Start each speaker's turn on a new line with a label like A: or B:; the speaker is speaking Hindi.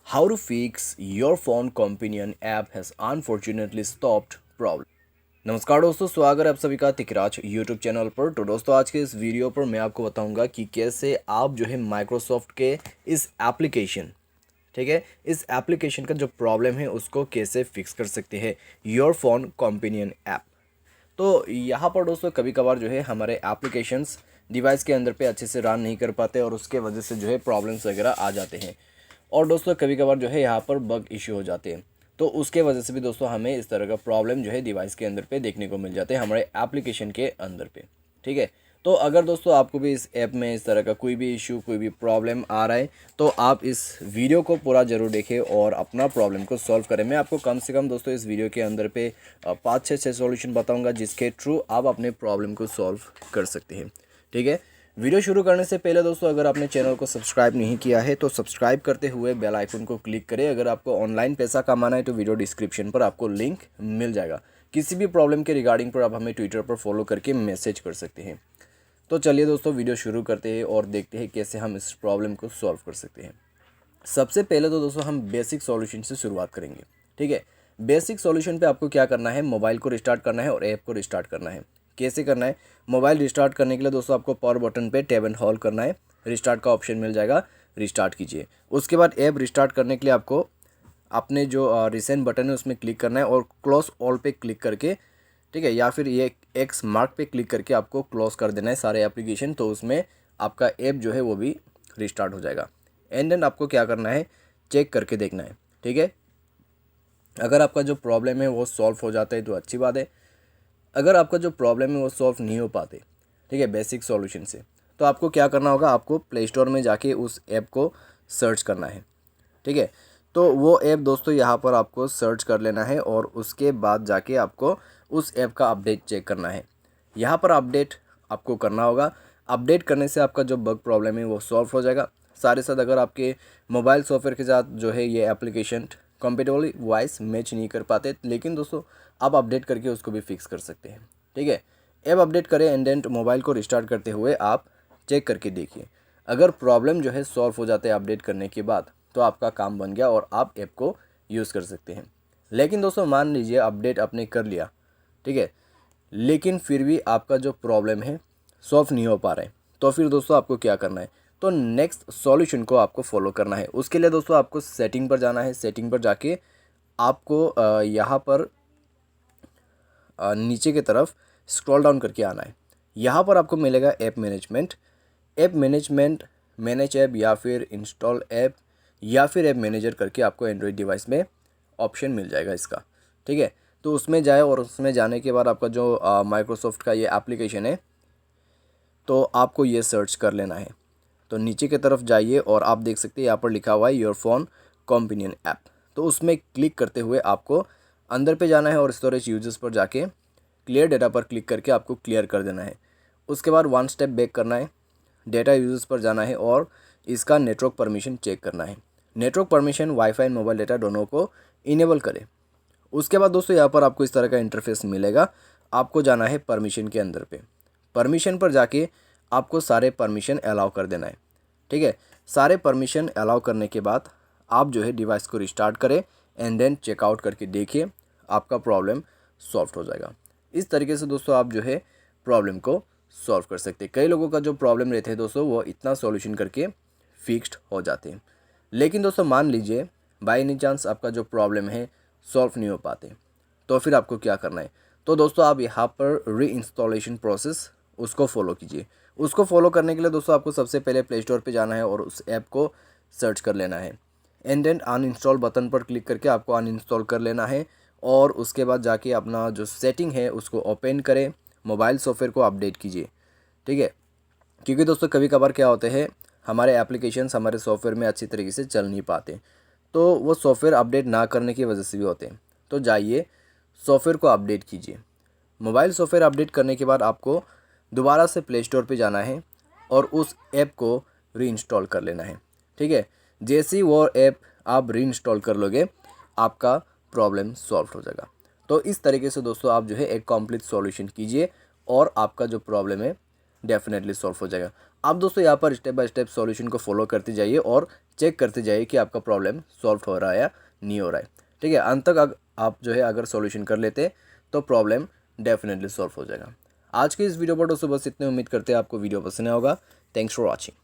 A: How to fix your phone companion app has unfortunately stopped problem। नमस्कार दोस्तों, स्वागत है आप सभी का तिकराज यूट्यूब चैनल पर। तो दोस्तों आज के इस वीडियो पर मैं आपको बताऊंगा कि कैसे आप जो है माइक्रोसॉफ्ट के इस एप्लीकेशन, ठीक है, इस एप्लीकेशन का जो प्रॉब्लम है उसको कैसे फिक्स कर सकते हैं योर फोन कंपेनियन ऐप। तो यहाँ पर दोस्तों कभी कभार जो है हमारे एप्लीकेशंस डिवाइस के अंदर पे अच्छे से रन नहीं कर पाते और उसके वजह से जो है प्रॉब्लम्स वगैरह आ जाते हैं। और दोस्तों कभी कभार जो है यहाँ पर बग इश्यू हो जाते हैं, तो उसके वजह से भी दोस्तों हमें इस तरह का प्रॉब्लम जो है डिवाइस के अंदर पे देखने को मिल जाते हैं हमारे एप्लीकेशन के अंदर पे। ठीक है, तो अगर दोस्तों आपको भी इस ऐप में इस तरह का कोई भी इशू, कोई भी प्रॉब्लम आ रहा है, तो आप इस वीडियो को पूरा ज़रूर देखें और अपना प्रॉब्लम को सॉल्व करें। मैं आपको कम से कम दोस्तों इस वीडियो के अंदर पे 5 से 6 सॉल्यूशन बताऊंगा जिसके थ्रू आप अपने प्रॉब्लम को सॉल्व कर सकते हैं। ठीक है, वीडियो शुरू करने से पहले दोस्तों अगर आपने चैनल को सब्सक्राइब नहीं किया है तो सब्सक्राइब करते हुए बेल आइकन को क्लिक करें। अगर आपको ऑनलाइन पैसा कमाना है तो वीडियो डिस्क्रिप्शन पर आपको लिंक मिल जाएगा। किसी भी प्रॉब्लम के रिगार्डिंग पर आप हमें ट्विटर पर फॉलो करके मैसेज कर सकते हैं। तो चलिए दोस्तों वीडियो शुरू करते हैं और देखते हैं कैसे हम इस प्रॉब्लम को सॉल्व कर सकते हैं। सबसे पहले तो दोस्तों हम बेसिक सॉल्यूशन से शुरुआत करेंगे। ठीक है, बेसिक सॉल्यूशन पे आपको क्या करना है, मोबाइल को रिस्टार्ट करना है और ऐप को रिस्टार्ट करना है। कैसे करना है, मोबाइल रिस्टार्ट करने के लिए दोस्तों आपको पावर बटन पे टैब एंड होल्ड करना है, रिस्टार्ट का ऑप्शन मिल जाएगा, रिस्टार्ट कीजिए। उसके बाद ऐप रिस्टार्ट करने के लिए आपको अपने जो रिसेंट बटन है उसमें क्लिक करना है और क्लोज ऑल पे क्लिक करके, ठीक है, या फिर ये एक्स मार्क पे क्लिक करके आपको क्लोज कर देना है सारे एप्लीकेशन। तो उसमें आपका ऐप जो है वो भी रिस्टार्ट हो जाएगा। एंड देन आपको क्या करना है, चेक करके देखना है। ठीक है, अगर आपका जो प्रॉब्लम है वो सॉल्व हो जाता है तो अच्छी बात है। अगर आपका जो प्रॉब्लम है वो सॉल्व नहीं हो पाते, ठीक है, बेसिक सॉल्यूशन से, तो आपको क्या करना होगा, आपको प्ले स्टोर में जाके उस ऐप को सर्च करना है। ठीक है, तो वो ऐप दोस्तों यहाँ पर आपको सर्च कर लेना है और उसके बाद जाके आपको उस ऐप का अपडेट चेक करना है। यहाँ पर अपडेट आपको करना होगा। अपडेट करने से आपका जो बग प्रॉब्लम है वो सॉल्व हो जाएगा। साथ ही साथ अगर आपके मोबाइल सॉफ्टवेयर के साथ जो है ये एप्लीकेशन कंपेटेबली वॉइस मैच नहीं कर पाते, लेकिन दोस्तों आप अपडेट करके उसको भी फिक्स कर सकते हैं। ठीक है, ऐप अपडेट करें एंड देन मोबाइल को रिस्टार्ट करते हुए आप चेक करके देखिए। अगर प्रॉब्लम जो है सॉल्व हो जाता है अपडेट करने के बाद, तो आपका काम बन गया और आप ऐप को यूज़ कर सकते हैं। लेकिन दोस्तों मान लीजिए अपडेट आपने कर लिया, ठीक है, लेकिन फिर भी आपका जो प्रॉब्लम है सॉल्व नहीं हो पा रहा है, तो फिर दोस्तों आपको क्या करना है, तो नेक्स्ट सॉल्यूशन को आपको फॉलो करना है। उसके लिए दोस्तों आपको सेटिंग पर जाना है। सेटिंग पर जाके आपको यहाँ पर नीचे की तरफ स्क्रॉल डाउन करके आना है। यहाँ पर आपको मिलेगा app management. App management, manage app या फिर इंस्टॉल ऐप या फिर ऐप मैनेजर करके आपको एंड्रॉयड डिवाइस में ऑप्शन मिल जाएगा इसका। ठीक है, तो उसमें जाए और उसमें जाने के बाद आपका जो माइक्रोसॉफ्ट का ये एप्लीकेशन है तो आपको ये सर्च कर लेना है। तो नीचे की तरफ जाइए और आप देख सकते हैं यहाँ पर लिखा हुआ है योर फोन कंपेनियन ऐप। तो उसमें क्लिक करते हुए आपको अंदर पे जाना है और स्टोरेज यूजर्स पर जाके क्लियर डेटा पर क्लिक करके आपको क्लियर कर देना है। उसके बाद वन स्टेप बैक करना है, डेटा यूजर्स पर जाना है और इसका नेटवर्क परमिशन चेक करना है। Network permission wifi and mobile data दोनों को इनेबल करें। उसके बाद दोस्तों यहाँ पर आपको इस तरह का इंटरफेस मिलेगा। आपको जाना है परमिशन के अंदर पे। परमिशन पर जाके आपको सारे परमिशन अलाउ कर देना है। ठीक है, सारे परमिशन अलाउ करने के बाद आप जो है डिवाइस को रिस्टार्ट करें एंड देन चेकआउट करके देखिए, आपका प्रॉब्लम सॉल्व हो जाएगा। इस तरीके से दोस्तों आप जो है प्रॉब्लम को सॉल्व कर सकते हैं। कई लोगों का जो प्रॉब्लम रहते हैं दोस्तों वो इतना सॉल्यूशन करके फिक्स्ड हो जाते हैं। लेकिन दोस्तों मान लीजिए बाय एनी चांस आपका जो प्रॉब्लम है सॉल्व नहीं हो पाते, तो फिर आपको क्या करना है, तो दोस्तों आप यहाँ पर री इंस्टॉलेशन प्रोसेस उसको फॉलो कीजिए। उसको फॉलो करने के लिए दोस्तों आपको सबसे पहले प्ले स्टोर पे जाना है और उस ऐप को सर्च कर लेना है। एंड देन अनइंस्टॉल बटन पर क्लिक करके आपको अनइंस्टॉल कर लेना है और उसके बाद जाके अपना जो सेटिंग है उसको ओपन करें, मोबाइल सॉफ्टवेयर को अपडेट कीजिए। ठीक है, क्योंकि दोस्तों कभी कभार क्या होते हैं, हमारे एप्लीकेशंस हमारे सॉफ्टवेयर में अच्छी तरीके से चल नहीं पाते, तो वो सॉफ्टवेयर अपडेट ना करने की वजह से भी होते हैं। तो जाइए सॉफ्टवेयर को अपडेट कीजिए। मोबाइल सॉफ्टवेयर अपडेट करने के बाद आपको दोबारा से प्ले स्टोर पे जाना है और उस ऐप को रीइंस्टॉल कर लेना है। ठीक है, जैसे ही वो ऐप आप रीइंस्टॉल कर लोगे आपका प्रॉब्लम सॉल्व हो जाएगा। तो इस तरीके से दोस्तों आप जो है एक कंप्लीट सॉल्यूशन कीजिए और आपका जो प्रॉब्लम है डेफिनेटली सॉल्व हो जाएगा। आप दोस्तों यहाँ पर स्टेप बाय स्टेप सॉल्यूशन को फॉलो करते जाइए और चेक करते जाइए कि आपका प्रॉब्लम सॉल्व हो रहा है या नहीं हो रहा है। ठीक है, अंत तक आप जो है अगर सॉल्यूशन कर लेते तो प्रॉब्लम डेफिनेटली सॉल्व हो जाएगा। आज के इस वीडियो पर दोस्तों बस इतने, उम्मीद करते हैं आपको वीडियो पसंद आया होगा। Thanks for watching.